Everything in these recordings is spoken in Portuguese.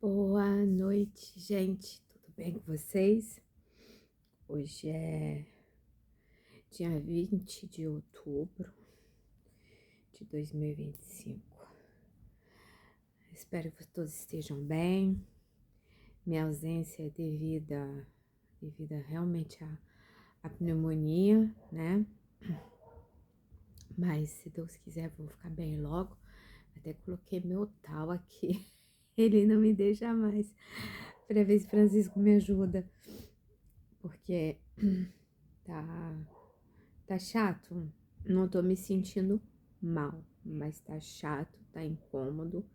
Boa noite, gente. Tudo bem com vocês? Hoje é dia 20 de outubro de 2025. Espero que todos estejam bem. Minha ausência é devida realmente à pneumonia, né? Mas se Deus quiser, vou ficar bem logo. Até coloquei meu tal aqui. Ele não me deixa mais. Para ver se Francisco me ajuda. Porque tá Tá chato? Não tô me sentindo mal, mas tá chato, tá incômodo.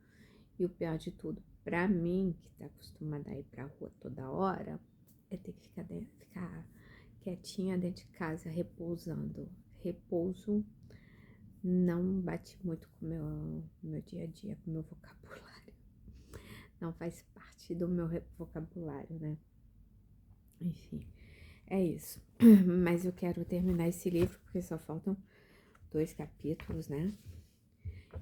E o pior de tudo, pra mim, que tá acostumada a ir pra rua toda hora, é ter que ficar quietinha dentro de casa, repousando. Repouso não bate muito com o meu dia a dia, com o meu vocabulário. Não faz parte do meu vocabulário, né? Enfim, é isso. Mas eu quero terminar esse livro porque só faltam 2 capítulos, né?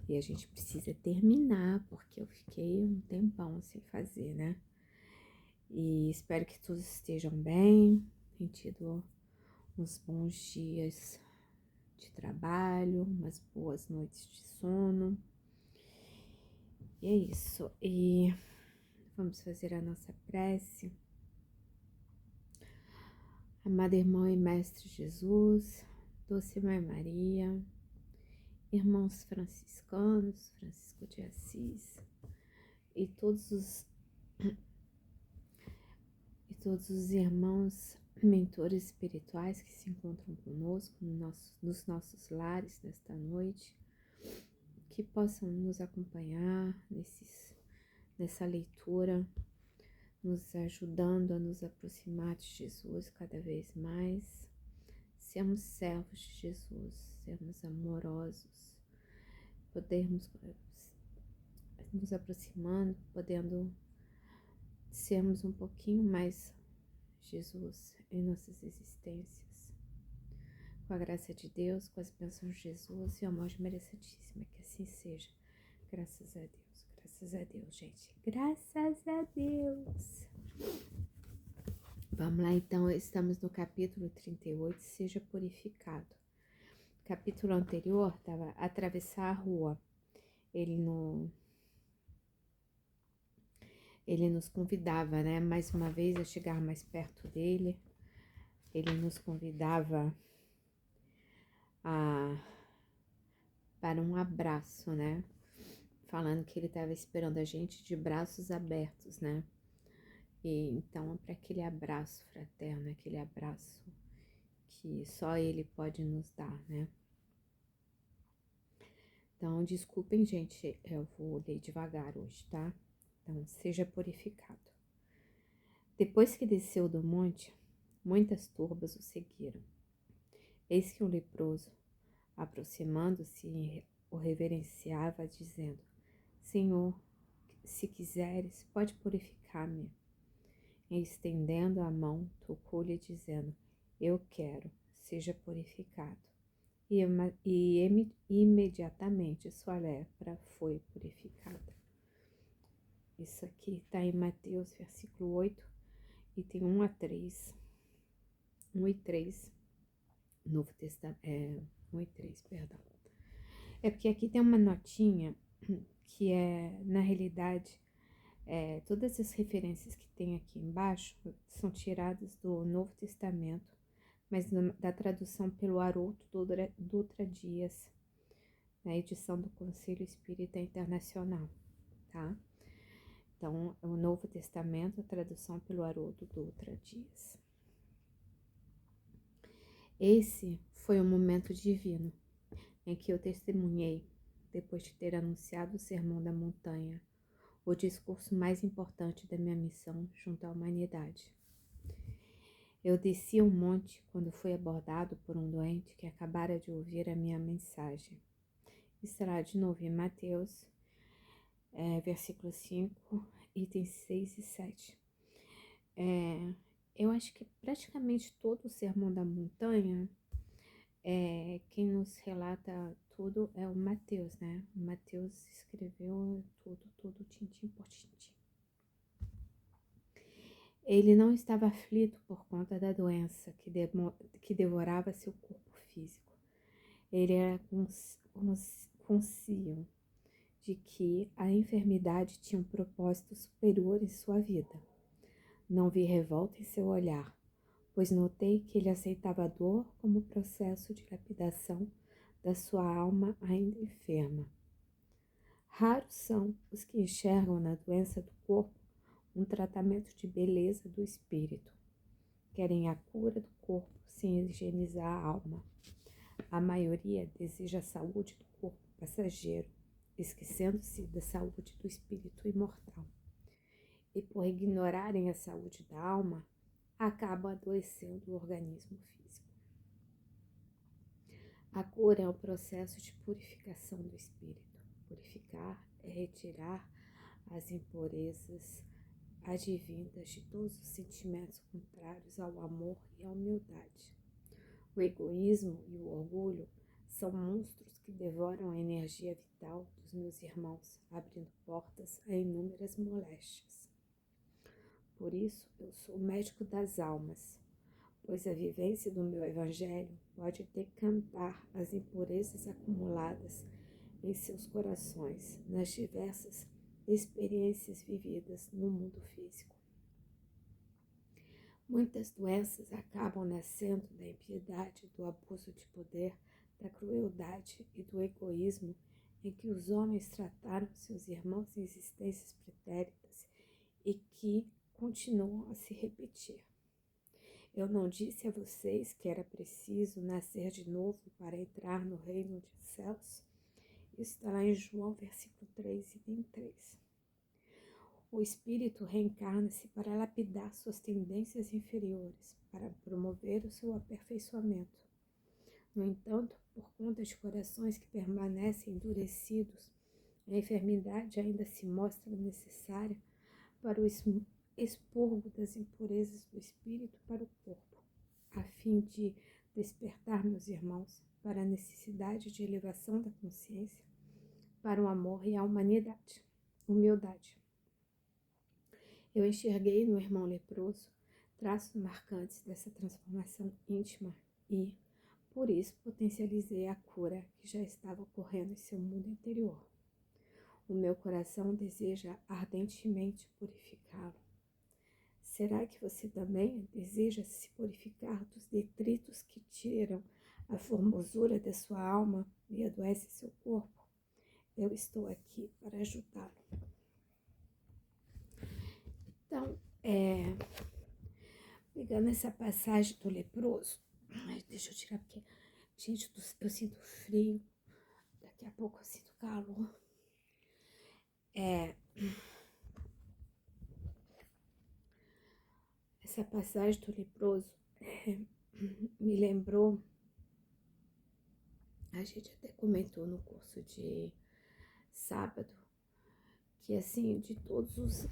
E a gente precisa terminar, porque eu fiquei um tempão sem fazer, né? E espero que todos estejam bem, tenham tido uns bons dias de trabalho, umas boas noites de sono. E é isso. E vamos fazer a nossa prece. Amado irmão e mestre Jesus, doce Mãe Maria, irmãos franciscanos, Francisco de Assis e todos os irmãos mentores espirituais que se encontram conosco nos nossos lares nesta noite, que possam nos acompanhar nessa leitura, nos ajudando a nos aproximar de Jesus cada vez mais. Sermos servos de Jesus, sermos amorosos, podermos nos aproximando, podendo sermos um pouquinho mais Jesus em nossas existências. Com a graça de Deus, com as bênçãos de Jesus e o amor de Maria Santíssima, que assim seja. Graças a Deus, gente. Graças a Deus. Vamos lá, então, estamos no capítulo 38, seja purificado. Capítulo anterior estava atravessar a rua. Ele nos convidava, né, mais uma vez a chegar mais perto dele. Ele nos convidava para um abraço, né? Falando que ele estava esperando a gente de braços abertos, né? E então, para aquele abraço fraterno, aquele abraço que só ele pode nos dar, né? Então, desculpem, gente, eu vou ler devagar hoje, tá? Então, seja purificado. Depois que desceu do monte, muitas turbas o seguiram. Eis que um leproso, aproximando-se, o reverenciava, dizendo: Senhor, se quiseres, pode purificar-me. E estendendo a mão, tocou-lhe, dizendo: Eu quero, seja purificado. E imediatamente sua lepra foi purificada. Isso aqui está em Mateus, versículo 8, e tem 1 a 3, 1 e 3, Novo Testamento, 1 e 3, perdão. É porque aqui tem uma notinha que na realidade, todas as referências que tem aqui embaixo são tiradas do Novo Testamento, mas da tradução pelo Haroldo Dutra Dias, na edição do Conselho Espírita Internacional, tá? Então, o Novo Testamento, a tradução pelo Haroldo Dutra Dias. Esse foi um momento divino em que eu testemunhei, depois de ter anunciado o Sermão da Montanha, o discurso mais importante da minha missão junto à humanidade. Eu desci um monte quando fui abordado por um doente que acabara de ouvir a minha mensagem. Estará de novo em Mateus, versículo 5, itens 6 e 7. Eu acho que praticamente todo o Sermão da Montanha, quem nos relata tudo é o Mateus, né? O Mateus escreveu tudo, tintim por tintim. Ele não estava aflito por conta da doença que devorava seu corpo físico. Ele era consciente de que a enfermidade tinha um propósito superior em sua vida. Não vi revolta em seu olhar, pois notei que ele aceitava a dor como processo de lapidação da sua alma ainda enferma. Raros são os que enxergam na doença do corpo um tratamento de beleza do espírito. Querem a cura do corpo sem higienizar a alma. A maioria deseja a saúde do corpo passageiro, esquecendo-se da saúde do espírito imortal. E por ignorarem a saúde da alma, acabam adoecendo o organismo físico. A cura é o processo de purificação do espírito. Purificar é retirar as impurezas advindas de todos os sentimentos contrários ao amor e à humildade. O egoísmo e o orgulho são monstros que devoram a energia vital dos meus irmãos, abrindo portas a inúmeras moléstias. Por isso, eu sou o médico das almas, pois a vivência do meu evangelho pode decantar as impurezas acumuladas em seus corações, nas diversas experiências vividas no mundo físico. Muitas doenças acabam nascendo da impiedade, do abuso de poder, da crueldade e do egoísmo em que os homens trataram seus irmãos em existências pretéritas e que continuam a se repetir. Eu não disse a vocês que era preciso nascer de novo para entrar no reino dos céus? Isso está lá em João, versículo 3 e 23. O espírito reencarna-se para lapidar suas tendências inferiores, para promover o seu aperfeiçoamento. No entanto, por conta de corações que permanecem endurecidos, a enfermidade ainda se mostra necessária para o expurgo das impurezas do espírito para o corpo, a fim de despertar meus irmãos para a necessidade de elevação da consciência, para o amor e a humildade. Eu enxerguei no irmão leproso traços marcantes dessa transformação íntima e, por isso, potencializei a cura que já estava ocorrendo em seu mundo interior. O meu coração deseja ardentemente purificá-lo. Será que você também deseja se purificar dos detritos que tiram a formosura da sua alma e adoecem seu corpo? Eu estou aqui para ajudá-lo. Então, pegando essa passagem do leproso, deixa eu tirar porque, gente, eu sinto frio, daqui a pouco eu sinto calor. Essa passagem do leproso me lembrou, a gente até comentou no curso de sábado, que assim, de todos os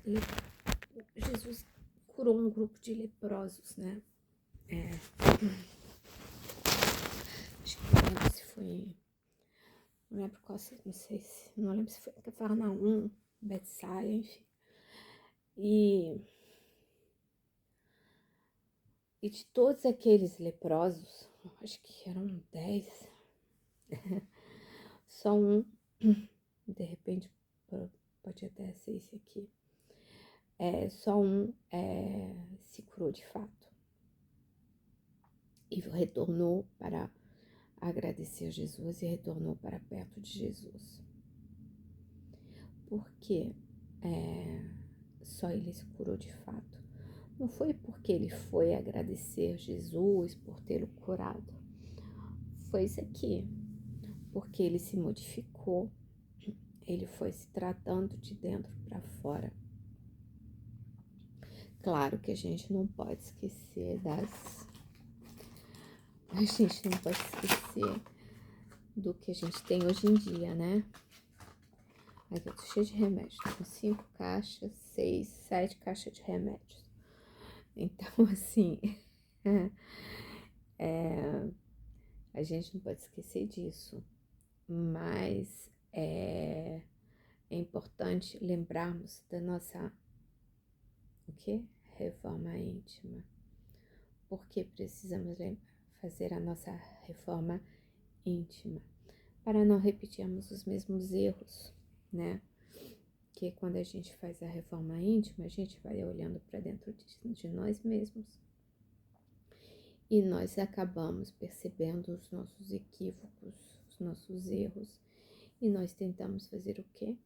Jesus curou um grupo de leprosos, né? Acho que não lembro se foi, não lembro qual, não sei se, não lembro se foi Cafarnaum, Betsaida, enfim. E de todos aqueles leprosos, acho que eram 10, só um, de repente pode até ser esse aqui, só um se curou de fato e retornou para agradecer a Jesus e retornou para perto de Jesus. Por que só ele se curou de fato? Não foi porque ele foi agradecer Jesus por tê-lo curado. Foi isso aqui. Porque ele se modificou. Ele foi se tratando de dentro para fora. Claro que a gente não pode esquecer A gente não pode esquecer do que a gente tem hoje em dia, né? Aqui eu tô cheia de remédios. Com 5 caixas, 6, 7 caixas de remédios. Então, assim, a gente não pode esquecer disso. Mas é importante lembrarmos da nossa, reforma íntima? Por que precisamos fazer a nossa reforma íntima? Para não repetirmos os mesmos erros, né? Que quando a gente faz a reforma íntima, a gente vai olhando para dentro de nós mesmos. E nós acabamos percebendo os nossos equívocos, os nossos erros. E nós tentamos fazer o quê?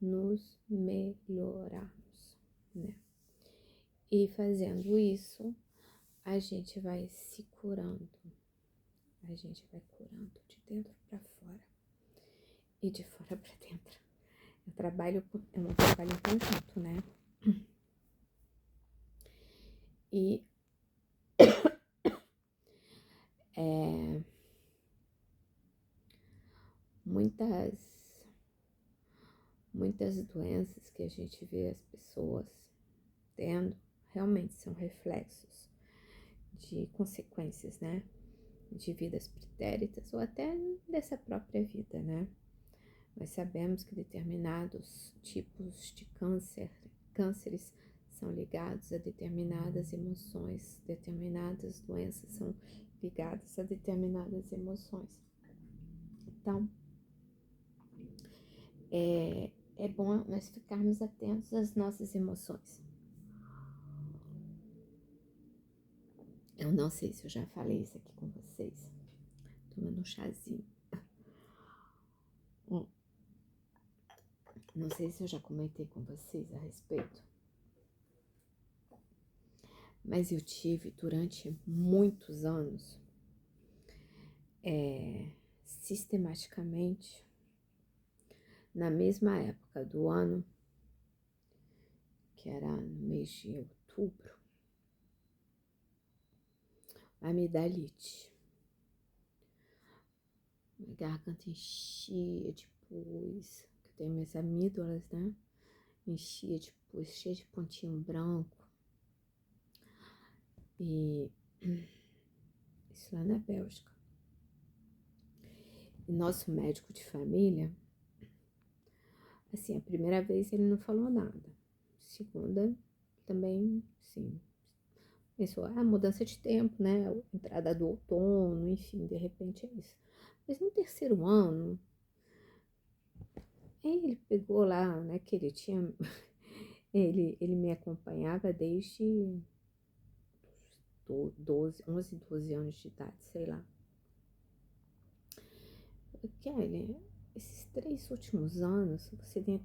Nos melhorarmos, né? E fazendo isso, a gente vai se curando. A gente vai curando de dentro para fora e de fora para dentro. É um trabalho em conjunto, né? E muitas doenças que a gente vê as pessoas tendo realmente são reflexos de consequências, né? De vidas pretéritas ou até dessa própria vida, né? Nós sabemos que determinados tipos de cânceres são ligados a determinadas emoções, determinadas doenças são ligadas a determinadas emoções. Então, é bom nós ficarmos atentos às nossas emoções. Eu não sei se eu já falei isso aqui com vocês. Tomando um chazinho. Não sei se eu já comentei com vocês a respeito. Mas eu tive durante muitos anos, sistematicamente, na mesma época do ano, que era no mês de outubro, amidalite. Minha garganta enchia de pus, que eu tenho minhas amígdalas, né? Enchia de pus, cheia de pontinho branco. E isso lá na Bélgica. E nosso médico de família, assim, a primeira vez ele não falou nada. Segunda, também, sim. Pensou, mudança de tempo, né? Entrada do outono, enfim, de repente é isso. Mas no terceiro ano, ele pegou lá, né, que ele tinha... Ele me acompanhava desde 11, 12 anos de idade, sei lá. Kelly, esses 3 últimos anos, você vem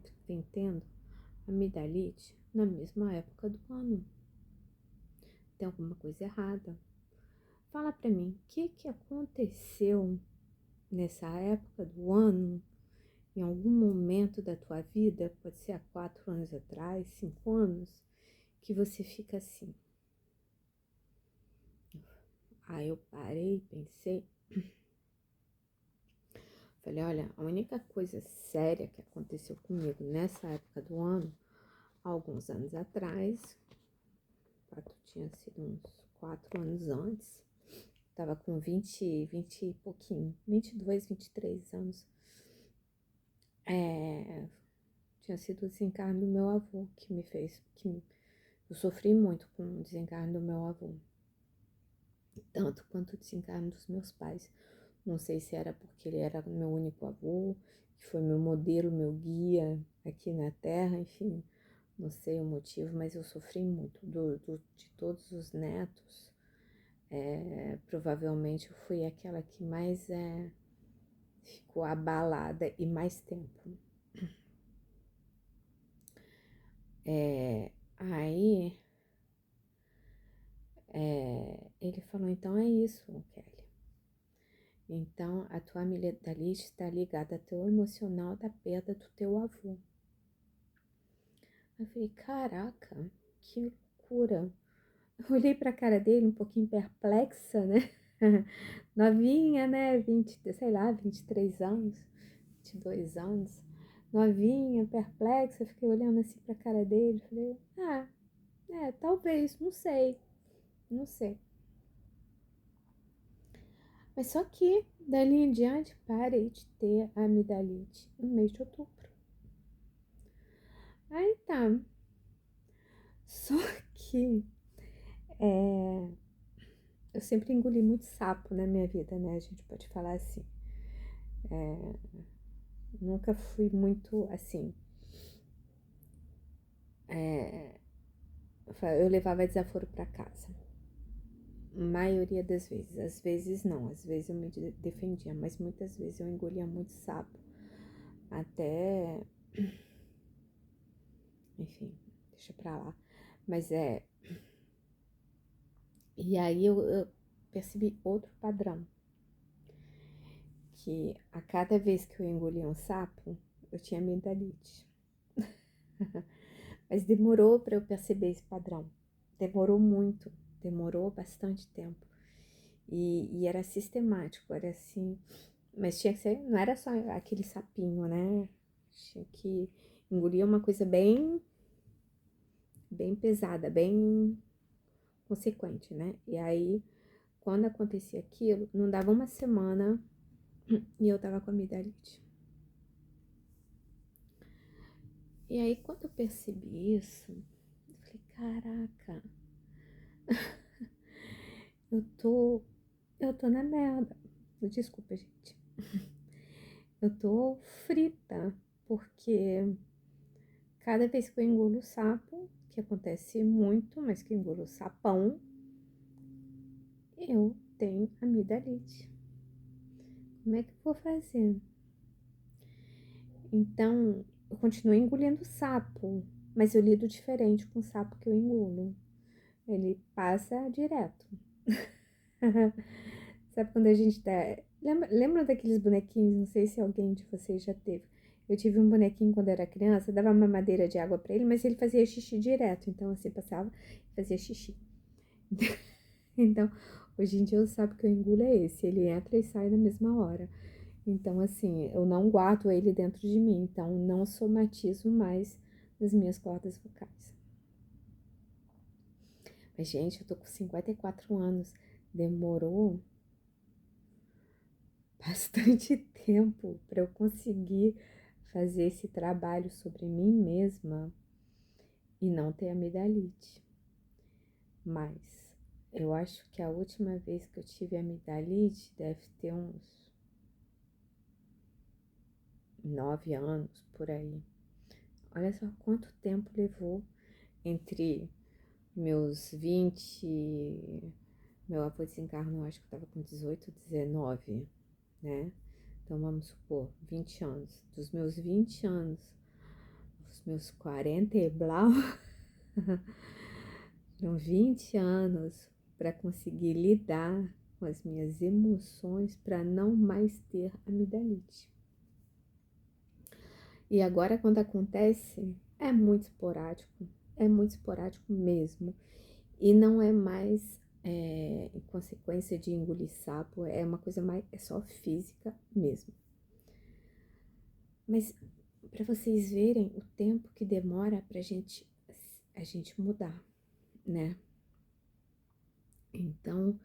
tendo amidalite na mesma época do ano. Tem alguma coisa errada. Fala pra mim, o que aconteceu nessa época do ano, em algum momento da tua vida, pode ser há 4 anos atrás, 5 anos, que você fica assim. Aí eu parei, pensei, falei, olha, a única coisa séria que aconteceu comigo nessa época do ano, há alguns anos atrás, tinha sido uns 4 anos antes, tava com 20 e pouquinho, 22, 23 anos, tinha sido o desencarne do meu avô, eu sofri muito com o desencarne do meu avô, tanto quanto o desencarne dos meus pais. Não sei se era porque ele era meu único avô, que foi meu modelo, meu guia aqui na Terra, enfim, não sei o motivo, mas eu sofri muito. De todos os netos, provavelmente eu fui aquela que mais ficou abalada e mais tempo. Aí ele falou, então é isso, Kelly. Então, a tua amidalite está ligada ao teu emocional da perda do teu avô. Eu falei, caraca, que loucura. Eu olhei pra cara dele um pouquinho perplexa, né? Novinha, né? 23 anos, 22 anos. Novinha, perplexa, fiquei olhando assim pra cara dele. Falei, talvez, não sei. Mas só que, dali em diante, parei de ter amidalite no mês de outubro. Aí tá. Só que eu sempre engoli muito sapo na minha vida, né? A gente pode falar assim. Nunca fui muito assim. Eu levava desaforo pra casa. Maioria das vezes. Às vezes não. Às vezes eu me defendia. Mas muitas vezes eu engolia muito sapo. Até. Enfim, deixa pra lá. Mas E aí eu percebi outro padrão. Que a cada vez que eu engolia um sapo, eu tinha amidalite. Mas demorou para eu perceber esse padrão. Demorou muito, demorou bastante tempo. E era sistemático, era assim. Mas tinha que ser, não era só aquele sapinho, né? Tinha que engolir uma coisa bem pesada, bem consequente, né? E aí, quando acontecia aquilo, não dava uma semana e eu tava com amidalite. E aí, quando eu percebi isso, eu falei, caraca, eu tô na merda. Desculpa, gente. Eu tô frita, porque cada vez que eu engulo sapo, que acontece muito, mas que eu engulo sapão, eu tenho amidalite. Como é que eu vou fazer? Então, eu continuo engolindo sapo, mas eu lido diferente com o sapo que eu engulo. Ele passa direto. Sabe quando a gente tá. Lembra daqueles bonequinhos? Não sei se alguém de vocês já teve. Eu tive um bonequinho quando era criança, dava uma madeira de água pra ele, mas ele fazia xixi direto. Então, assim, passava e fazia xixi. Então, hoje em dia eu sabe que o engulo é esse. Ele entra e sai na mesma hora. Então, assim, eu não guardo ele dentro de mim. Então, não somatizo mais nas minhas cordas vocais. Mas, gente, eu tô com 54 anos. Demorou bastante tempo para eu conseguir fazer esse trabalho sobre mim mesma e não ter amidalite. Mas eu acho que a última vez que eu tive amidalite deve ter uns 9 anos por aí. Olha só quanto tempo levou entre meus 20. Meu avô desencarnou, acho que eu tava com 18, 19, né? Então vamos supor, 20 anos. Dos meus 20 anos aos meus 40 e blau, foram 20 anos para conseguir lidar com as minhas emoções para não mais ter amidalite. E agora, quando acontece, é muito esporádico mesmo. E não é mais em consequência de engolir sapo, é uma coisa mais, é só física mesmo. Mas para vocês verem o tempo que demora pra a gente mudar, né? Então,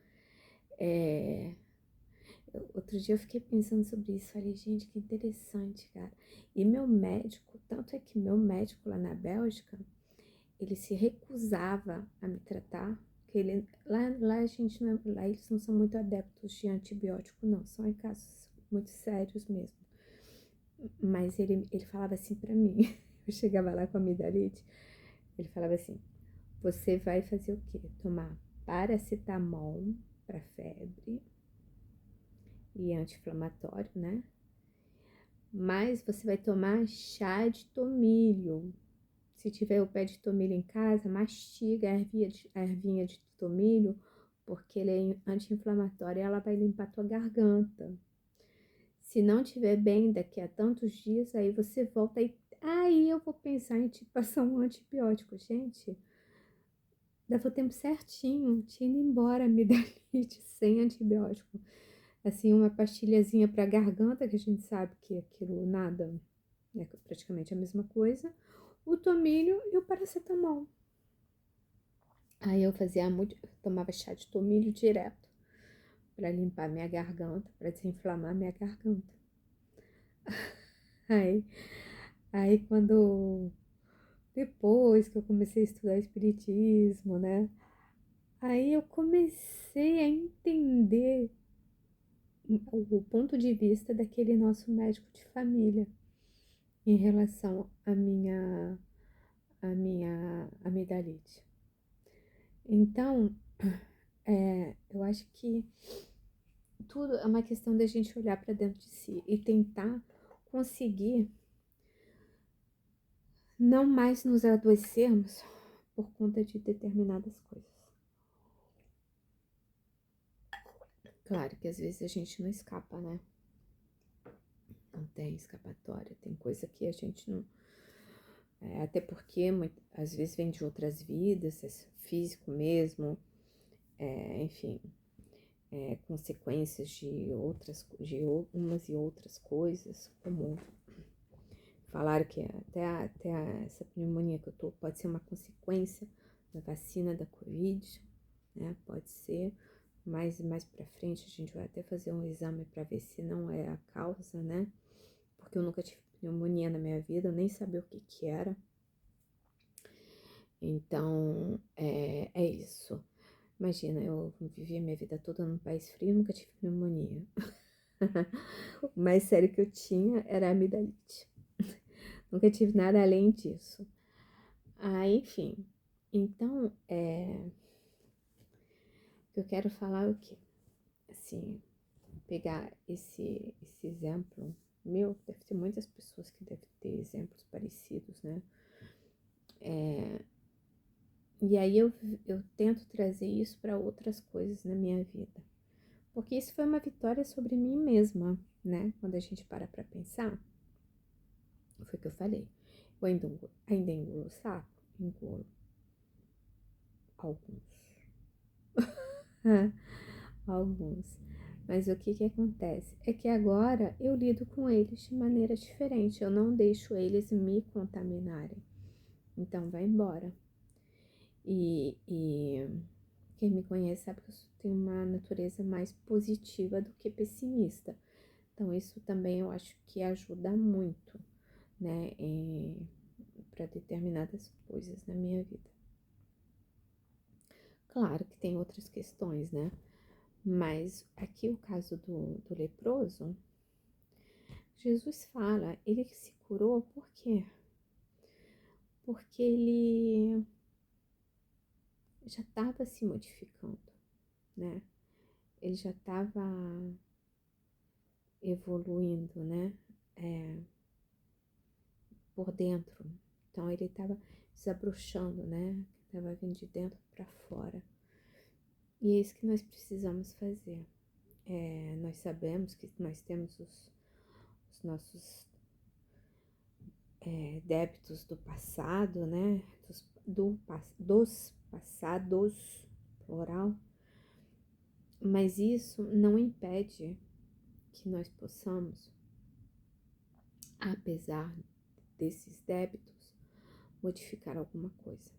outro dia eu fiquei pensando sobre isso, falei, gente, que interessante, cara. E meu médico, tanto é que meu médico lá na Bélgica, ele se recusava a me tratar, porque lá a gente não, lá eles não são muito adeptos de antibiótico, não, são em casos muito sérios mesmo. Mas ele falava assim pra mim, eu chegava lá com a amidalite, ele falava assim, você vai fazer o quê? Tomar paracetamol para febre e anti-inflamatório, né? Mas você vai tomar chá de tomilho. Se tiver o pé de tomilho em casa, mastiga a ervinha de tomilho, porque ele é anti-inflamatório e ela vai limpar a tua garganta. Se não tiver bem daqui a tantos dias, aí você volta aí eu vou pensar em te passar um antibiótico. Gente, dava o tempo certinho, tinha ido embora a amidalite sem antibiótico. Assim, uma pastilhazinha para garganta, que a gente sabe que aquilo nada, é praticamente a mesma coisa. O tomilho e o paracetamol. Aí eu tomava chá de tomilho direto para limpar minha garganta, para desinflamar minha garganta. Aí, aí quando depois que eu comecei a estudar espiritismo, né? Aí eu comecei a entender o ponto de vista daquele nosso médico de família em relação à minha amidalite. Então, eu acho que tudo é uma questão da gente olhar para dentro de si e tentar conseguir não mais nos adoecermos por conta de determinadas coisas. Claro que às vezes a gente não escapa, né? Não tem escapatória, tem coisa que a gente não. Até porque às vezes vem de outras vidas, é físico mesmo, enfim, consequências de umas e outras coisas, como falaram que essa pneumonia que eu tô pode ser uma consequência da vacina da Covid, né? Pode ser, mas mais pra frente a gente vai até fazer um exame para ver se não é a causa, né? Porque eu nunca tive pneumonia na minha vida, eu nem sabia o que era. Então, é isso. Imagina, eu vivi a minha vida toda num país frio e nunca tive pneumonia. O mais sério que eu tinha era amidalite. Nunca tive nada além disso. Enfim. Então, o que eu quero falar é o quê? Assim, pegar esse exemplo meu, deve ter muitas pessoas que devem ter exemplos parecidos, né? E aí eu tento trazer isso para outras coisas na minha vida. Porque isso foi uma vitória sobre mim mesma, né? Quando a gente para pensar, foi o que eu falei. Eu ainda engulo sapo? Engulo alguns. Alguns. Mas o que acontece? É que agora eu lido com eles de maneira diferente. Eu não deixo eles me contaminarem. Então vai embora. E quem me conhece sabe que eu tenho uma natureza mais positiva do que pessimista. Então isso também eu acho que ajuda muito, né, para determinadas coisas na minha vida. Claro que tem outras questões, né? Mas aqui o caso do leproso, Jesus fala, ele se curou por quê? Porque ele já estava se modificando, né? Ele já estava evoluindo, né? Por dentro. Então ele estava desabrochando, né? Estava vindo de dentro para fora. E é isso que nós precisamos fazer. Nós sabemos que nós temos os nossos débitos do passado, né? Dos passados, plural. Mas isso não impede que nós possamos, apesar desses débitos, modificar alguma coisa.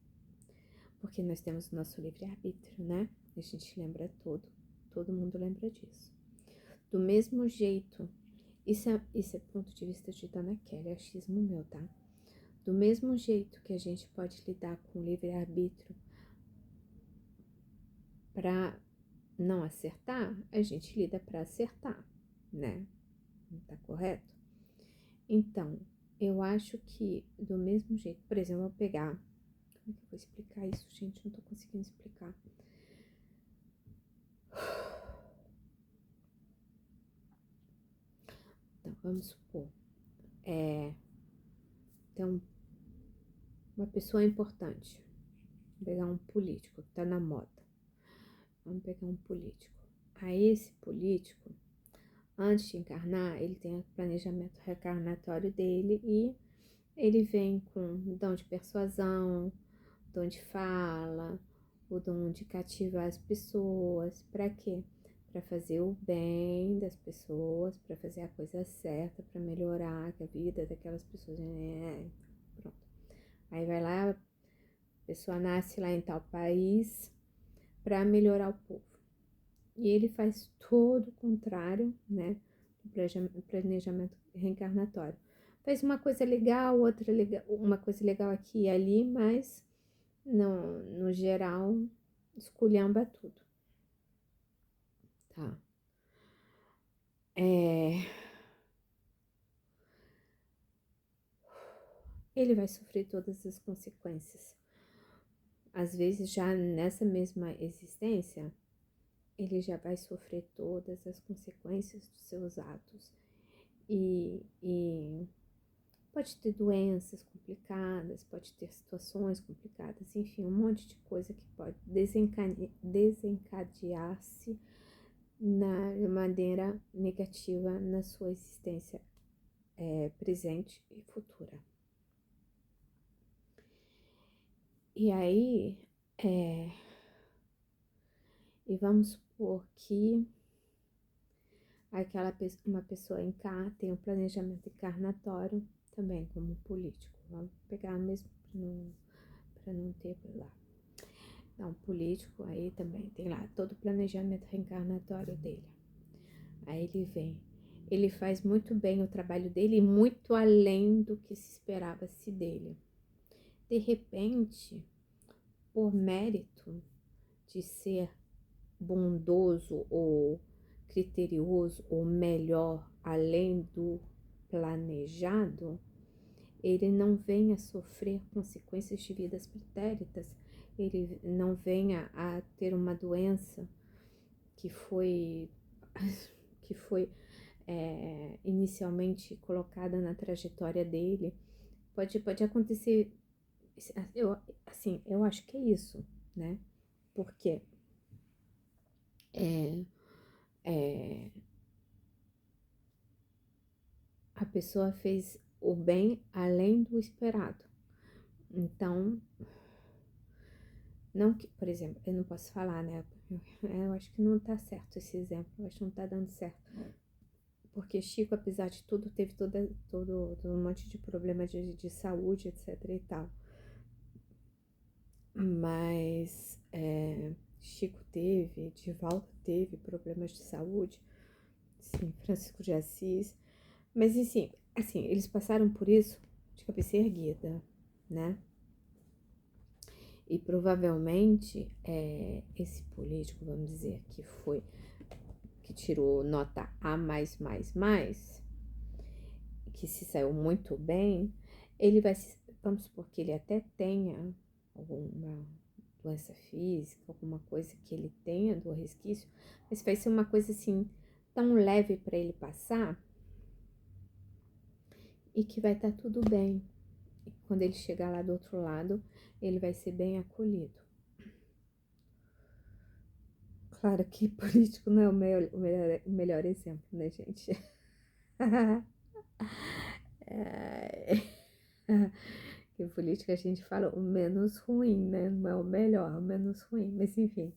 Porque nós temos o nosso livre-arbítrio, né? A gente lembra todo mundo lembra disso. Do mesmo jeito, isso é ponto de vista de Dona Kelly, é achismo meu, tá? Do mesmo jeito que a gente pode lidar com o livre-arbítrio para não acertar, a gente lida para acertar, né? Não tá correto? Então, eu acho que do mesmo jeito, por exemplo, eu vou pegar. Como é que eu vou explicar isso, gente? Não tô conseguindo explicar. Então, vamos supor, tem uma pessoa importante. Vou pegar um político que tá na moda. Vamos pegar um político. Aí esse político, antes de encarnar, ele tem o planejamento reencarnatório dele e ele vem com dom de persuasão, dom de fala, o dom de cativar as pessoas. Para quê? Para fazer o bem das pessoas, para fazer a coisa certa, para melhorar a vida daquelas pessoas. Pronto. Aí vai lá, a pessoa nasce lá em tal país para melhorar o povo. E ele faz todo o contrário, né, do planejamento reencarnatório. faz uma coisa legal, outra legal, uma coisa legal aqui e ali, mas no geral, esculhamba tudo, tá? Ele vai sofrer todas as consequências. Às vezes, já nessa mesma existência, ele já vai sofrer todas as consequências dos seus atos. E pode ter doenças complicadas, pode ter situações complicadas, enfim, um monte de coisa que pode desencadear-se na maneira negativa na sua existência presente e futura. E aí, e vamos supor que uma pessoa tem um planejamento encarnatório também como político. Vamos pegar mesmo para não ter lá. Não, político aí também tem lá todo o planejamento reencarnatório dele. Aí ele vem, ele faz muito bem o trabalho dele, muito além do que se esperava-se dele. De repente, por mérito de ser bondoso ou criterioso ou melhor além do planejado, ele não venha a sofrer consequências de vidas pretéritas, ele não venha a ter uma doença que foi inicialmente colocada na trajetória dele. Pode acontecer, eu acho que é isso, né? Porque a pessoa fez o bem além do esperado. Então, não que, por exemplo, eu não posso falar, né? Eu acho que não tá certo esse exemplo, eu acho que não tá dando certo. Porque Chico, apesar de tudo, teve todo um monte de problema de saúde, etc e tal. Mas Chico teve, Divaldo teve problemas de saúde, sim, Francisco de Assis. Mas, assim, eles passaram por isso de cabeça erguida, né? E provavelmente esse político, vamos dizer, que tirou nota A++, que se saiu muito bem, ele vai, vamos supor que ele até tenha alguma doença física, alguma coisa que ele tenha do resquício, mas vai ser uma coisa assim, tão leve para ele passar e que vai estar tudo bem. E quando ele chegar lá do outro lado, ele vai ser bem acolhido. Claro que político não é o melhor exemplo, né, gente? Que política a gente fala o menos ruim, né? Não é o melhor, é o menos ruim. Mas enfim,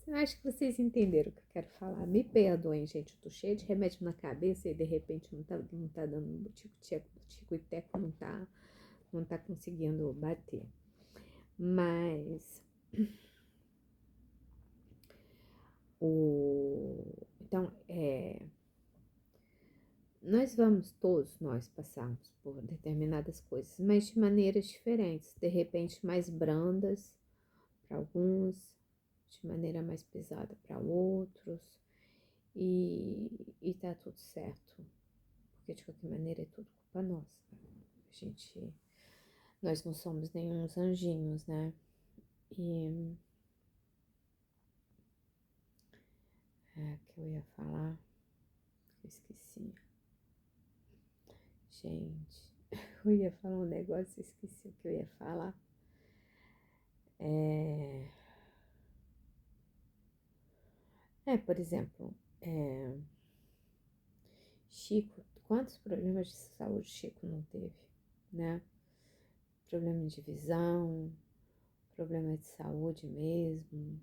eu acho que vocês entenderam o que eu quero falar. Me perdoem, gente. Eu tô cheia de remédio na cabeça e de repente não tá dando. Tico e teco não tá conseguindo bater. Mas então, nós passamos por determinadas coisas, mas de maneiras diferentes, de repente mais brandas para alguns, de maneira mais pesada para outros, e tá tudo certo, porque de qualquer maneira é tudo culpa nossa. Nós não somos nenhum anjinhos, né? E que eu ia falar, eu esqueci. Gente, eu ia falar um negócio, esqueci o que eu ia falar. Por exemplo, Chico, quantos problemas de saúde Chico não teve, né? Problema de visão, problema de saúde mesmo.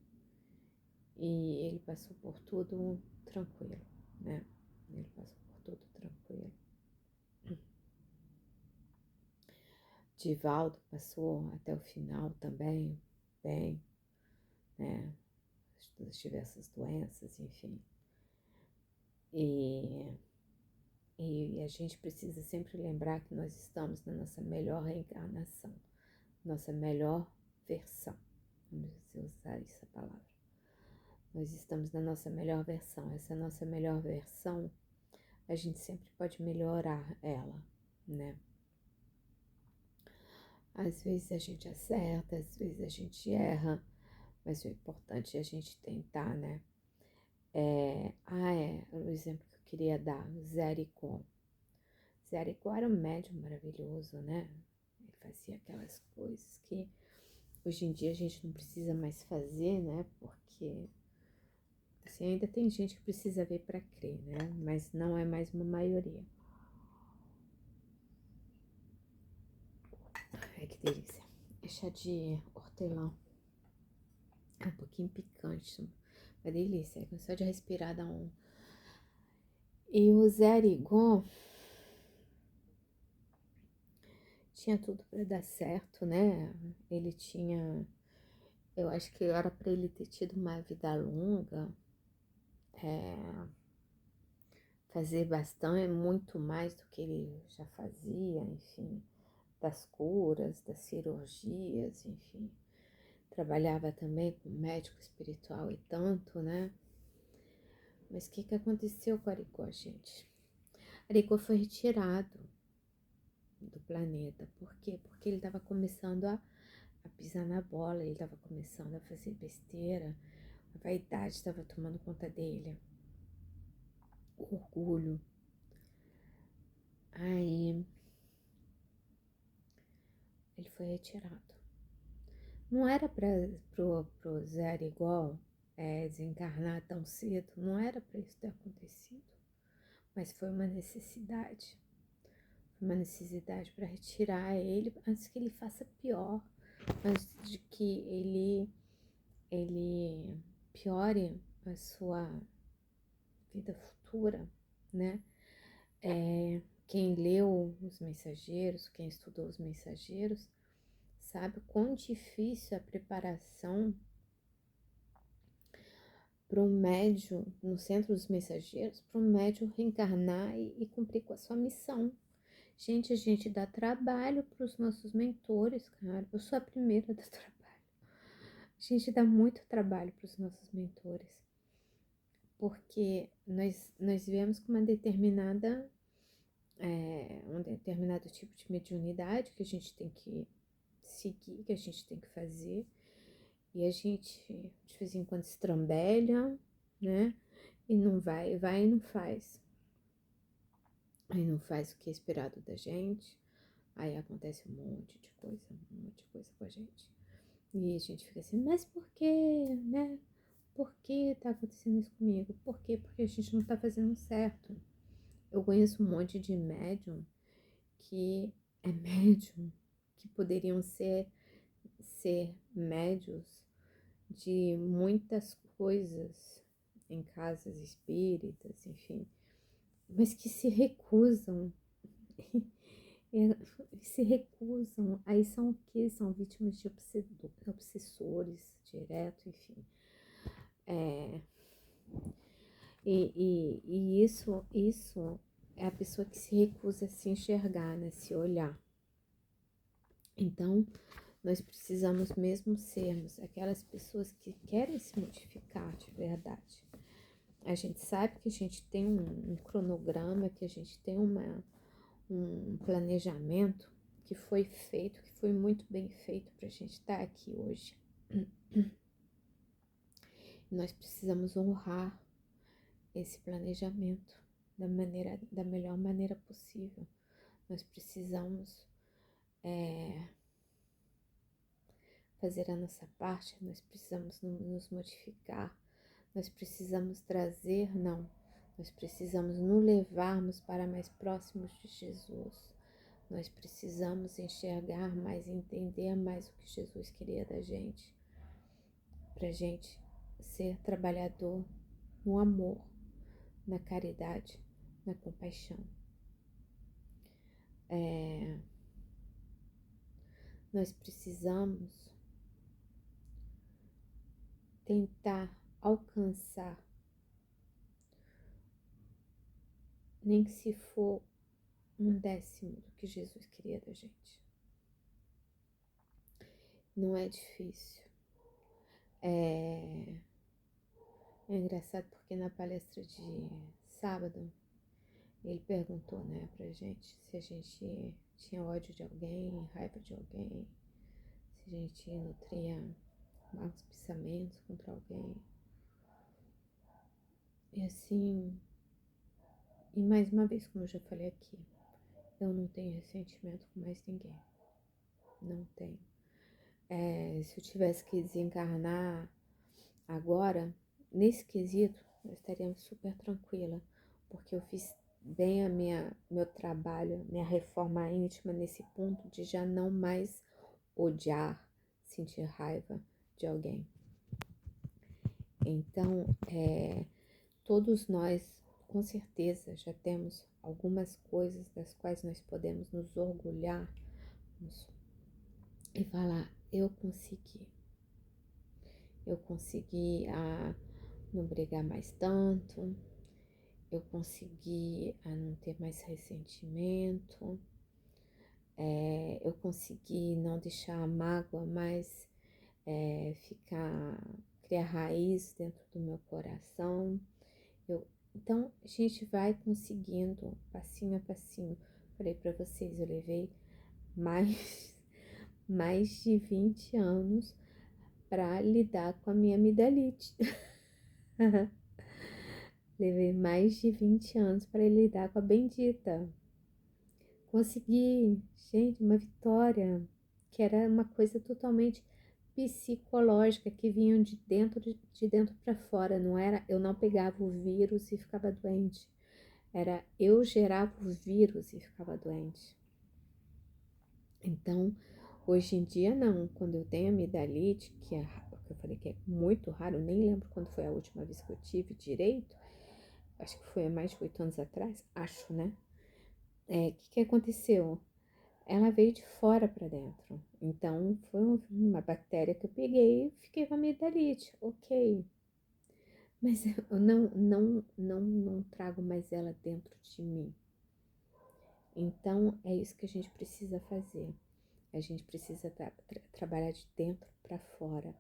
E ele passou por tudo tranquilo, né? Ele passou por tudo tranquilo. Divaldo passou até o final também, bem, né? Das diversas doenças, enfim. E E a gente precisa sempre lembrar que nós estamos na nossa melhor reencarnação, nossa melhor versão. Vamos usar essa palavra. Nós estamos na nossa melhor versão. Essa nossa melhor versão, a gente sempre pode melhorar ela, né? Às vezes a gente acerta, às vezes a gente erra, mas o importante é a gente tentar, né? O exemplo que eu queria dar, Zé Aricó. Zé Aricó era um médium maravilhoso, né? Ele fazia aquelas coisas que hoje em dia a gente não precisa mais fazer, né? Porque assim, ainda tem gente que precisa ver para crer, né? Mas não é mais uma maioria. Ai, que delícia. É chá de hortelã. É um pouquinho picante. Uma delícia. Só de respirar dá um... E o Zé Arigó tinha tudo para dar certo, né? Ele tinha... Eu acho que era para ele ter tido uma vida longa. Fazer bastante, muito mais do que ele já fazia, enfim. Das curas, das cirurgias, enfim. Trabalhava também com médico espiritual e tanto, né? Mas o que aconteceu com Arigó, gente? Arigó foi retirado do planeta. Por quê? Porque ele estava começando a pisar na bola, ele estava começando a fazer besteira, a vaidade estava tomando conta dele, o orgulho. Aí ele foi retirado. Não era pro Zé Arigó desencarnar tão cedo, não era para isso ter acontecido, mas foi uma necessidade. Uma necessidade para retirar ele antes que ele faça pior, antes de que ele piore a sua vida futura, né? Quem leu Os Mensageiros, quem estudou Os Mensageiros, sabe o quão difícil é a preparação para um médium, no centro dos mensageiros, para um médium reencarnar e cumprir com a sua missão. Gente, a gente dá trabalho para os nossos mentores, cara. Eu sou a primeira a dar trabalho. A gente dá muito trabalho para os nossos mentores. Porque nós vivemos com um determinado tipo de mediunidade que a gente tem que seguir, que a gente tem que fazer. E a gente, de vez em quando, estrambelha, né? E não vai e não faz. Aí não faz o que é esperado da gente. Aí acontece um monte de coisa com a gente. E a gente fica assim, mas por quê, né? Por que tá acontecendo isso comigo? Por quê? Porque a gente não tá fazendo certo. Eu conheço um monte de médium que é médium, que poderiam ser médios de muitas coisas em casas espíritas, enfim, mas que se recusam. Se recusam, aí são o que? São vítimas de obsessores direto, enfim. E isso é a pessoa que se recusa a se enxergar, né? Se olhar. Então, nós precisamos mesmo sermos aquelas pessoas que querem se modificar de verdade. A gente sabe que a gente tem um cronograma, que a gente tem um planejamento que foi feito, que foi muito bem feito para a gente estar aqui hoje. Nós precisamos honrar esse planejamento da melhor maneira possível. Nós precisamos fazer a nossa parte, nós precisamos nos modificar, nós precisamos nós precisamos nos levarmos para mais próximos de Jesus. Nós precisamos enxergar mais, entender mais o que Jesus queria da gente, pra gente ser trabalhador no amor, na caridade, na compaixão. Nós precisamos tentar alcançar nem que se for 1/10 do que Jesus queria da gente. Não é difícil. É engraçado porque na palestra de sábado ele perguntou, né, pra gente se a gente tinha ódio de alguém, raiva de alguém, se a gente nutria maus pensamentos contra alguém. E assim, e mais uma vez, como eu já falei aqui, eu não tenho ressentimento com mais ninguém. Não tenho. Se eu tivesse que desencarnar agora, nesse quesito, eu estaria super tranquila, porque eu fiz bem meu trabalho, minha reforma íntima nesse ponto de já não mais odiar, sentir raiva de alguém. Então, todos nós, com certeza, já temos algumas coisas das quais nós podemos nos orgulhar e falar, eu consegui não brigar mais tanto, eu consegui não ter mais ressentimento, eu consegui não deixar a mágoa mais criar raiz dentro do meu coração. Então, a gente vai conseguindo, passinho a passinho. Falei para vocês, eu levei mais de 20 anos para lidar com a minha amidalite. Levei mais de 20 anos para lidar com a bendita. Consegui, gente, uma vitória, que era uma coisa totalmente psicológica, que vinha de dentro para fora. Não era, eu não pegava o vírus e ficava doente. Era eu gerava o vírus e ficava doente. Então, hoje em dia não. Quando eu tenho amidalite, que eu falei que é muito raro, eu nem lembro quando foi a última vez que eu tive direito. Acho que foi há mais de 8 anos atrás, acho, né? Que aconteceu? Ela veio de fora para dentro. Então, foi uma bactéria que eu peguei e fiquei com amidalite. Ok. Mas eu não trago mais ela dentro de mim. Então, é isso que a gente precisa fazer. A gente precisa trabalhar de dentro para fora.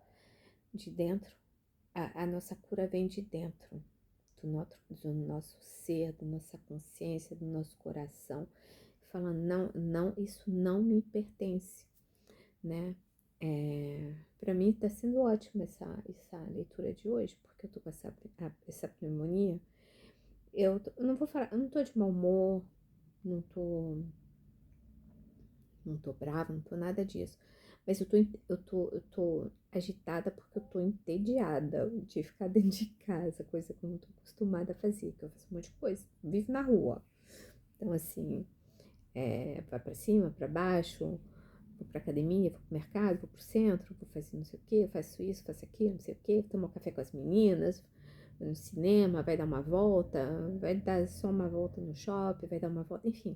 De dentro, a nossa cura vem de dentro. Do nosso ser, da nossa consciência, do nosso coração. Falando, não, isso não me pertence, né? Para mim tá sendo ótima essa leitura de hoje, porque eu tô com essa pneumonia. Eu não vou falar, eu não tô de mau humor, não tô brava, não tô nada disso. Mas eu tô agitada porque eu tô entediada de ficar dentro de casa, coisa que eu não tô acostumada a fazer, que eu faço um monte de coisa, vivo na rua. Então, assim, vai pra cima, pra baixo, vou pra academia, vou pro mercado, vou pro centro, vou fazer não sei o que, faço isso, faço aquilo, não sei o que, tomo um café com as meninas, vou no cinema, vai dar uma volta, vai dar só uma volta no shopping, vai dar uma volta, enfim.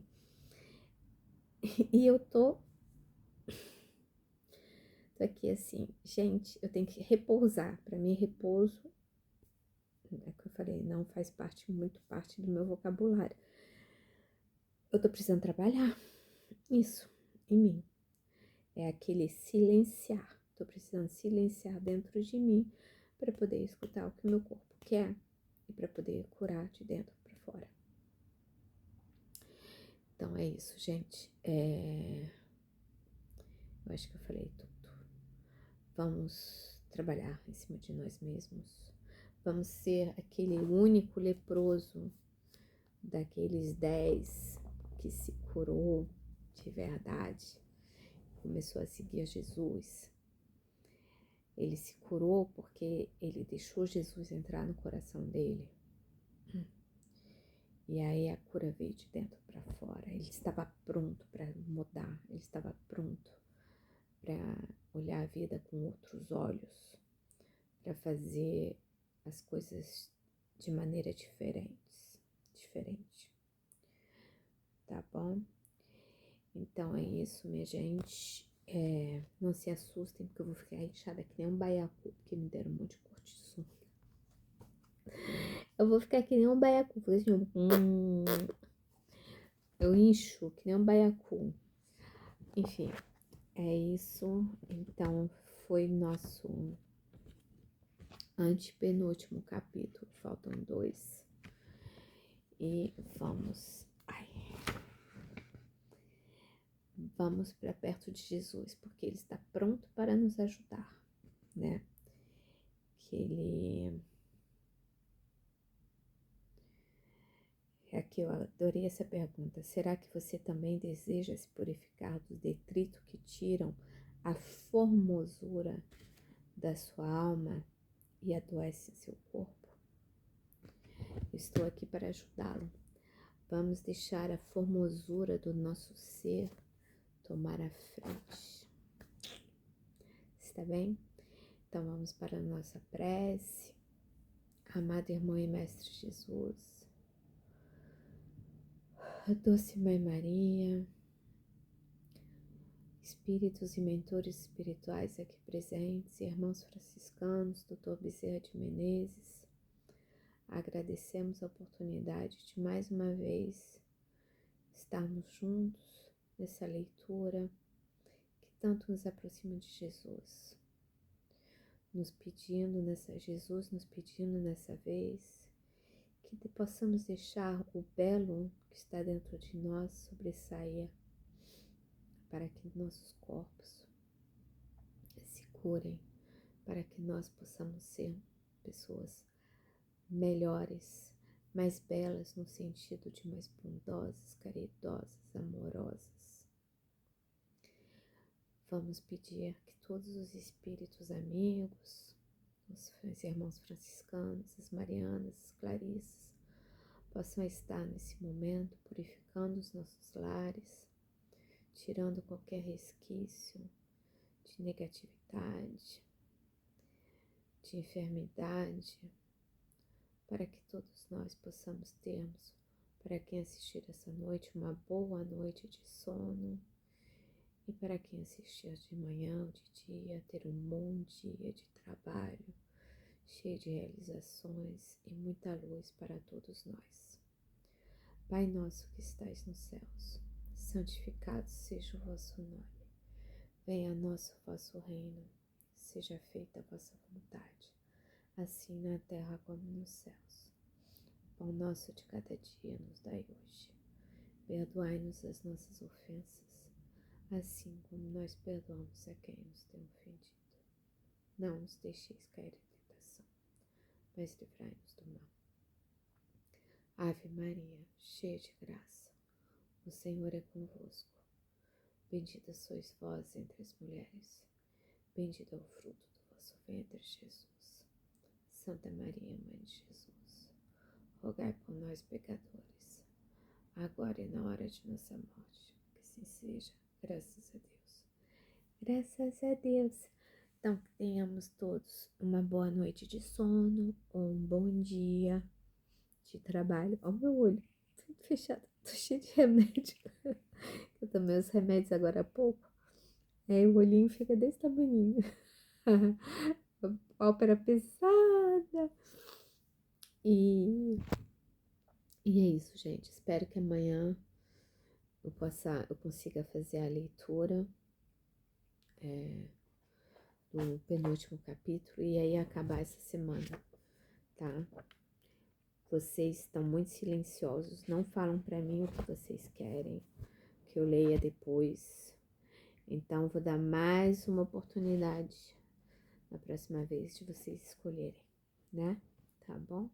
E eu tô aqui assim, gente, eu tenho que repousar. Pra mim, repouso, é o que eu falei, não faz muito parte do meu vocabulário. Eu tô precisando trabalhar isso em mim. É aquele silenciar. Tô precisando silenciar dentro de mim para poder escutar o que meu corpo quer e para poder curar de dentro para fora. Então é isso, gente. Eu acho que eu falei tudo. Vamos trabalhar em cima de nós mesmos. Vamos ser aquele único leproso daqueles 10 que se curou de verdade, começou a seguir a Jesus. Ele se curou porque ele deixou Jesus entrar no coração dele. E aí a cura veio de dentro para fora. Ele estava pronto para mudar, ele estava pronto para olhar a vida com outros olhos, para fazer as coisas de maneira diferente. Tá bom? Então é isso, minha gente. Não se assustem, porque eu vou ficar inchada que nem um baiacu, porque me deram um monte de cortisona. Eu vou ficar que nem um baiacu, fazer assim, eu incho que nem um baiacu. Enfim, é isso. Então, foi nosso antepenúltimo capítulo. Faltam 2. E vamos para perto de Jesus, porque Ele está pronto para nos ajudar, né? Aqui eu adorei essa pergunta. Será que você também deseja se purificar do detrito que tiram a formosura da sua alma e adoecem seu corpo? Eu estou aqui para ajudá-lo. Vamos deixar a formosura do nosso ser tomar a frente. Está bem? Então vamos para a nossa prece. Amado irmão e mestre Jesus, a doce Mãe Maria, espíritos e mentores espirituais aqui presentes, irmãos franciscanos, Dr. Bezerra de Menezes, agradecemos a oportunidade de mais uma vez estarmos juntos nessa leitura que tanto nos aproxima de Jesus. Jesus nos pedindo nessa vez que possamos deixar o belo que está dentro de nós sobressair para que nossos corpos se curem, para que nós possamos ser pessoas melhores, mais belas no sentido de mais bondosas, caridosas, amorosas. Vamos pedir que todos os espíritos amigos, os irmãos franciscanos, as marianas, as clarissas, possam estar nesse momento purificando os nossos lares, tirando qualquer resquício de negatividade, de enfermidade, para que todos nós possamos termos, para quem assistir essa noite, uma boa noite de sono, e para quem assistir de manhã ou de dia, ter um bom dia de trabalho, cheio de realizações e muita luz para todos nós. Pai nosso que estais nos céus, santificado seja o vosso nome. Venha a nós o vosso reino, seja feita a vossa vontade, assim na terra como nos céus. O pão nosso de cada dia nos dai hoje. Perdoai-nos as nossas ofensas, assim como nós perdoamos a quem nos tem ofendido. Não nos deixeis cair em tentação, mas livrai-nos do mal. Ave Maria, cheia de graça, o Senhor é convosco. Bendita sois vós entre as mulheres, bendito é o fruto do vosso ventre, Jesus. Santa Maria, Mãe de Jesus, rogai por nós, pecadores, agora e na hora de nossa morte. Que assim seja, graças a Deus. Graças a Deus. Então, que tenhamos todos uma boa noite de sono, ou um bom dia de trabalho. Olha o meu olho, tudo fechado, tô cheio de remédio. Eu tomei os remédios agora há pouco. Aí o olhinho fica desse tamanhinho. Pálpebra pesada. E é isso, gente. Espero que amanhã eu consiga fazer a leitura do penúltimo capítulo e aí acabar essa semana, tá? Vocês estão muito silenciosos, não falam pra mim o que vocês querem que eu leia depois. Então, vou dar mais uma oportunidade na próxima vez de vocês escolherem, né? Tá bom?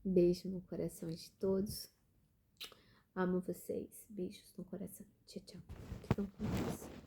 Beijo no coração de todos. Amo vocês. Beijos no coração. Tchau, tchau. Ficam com Deus.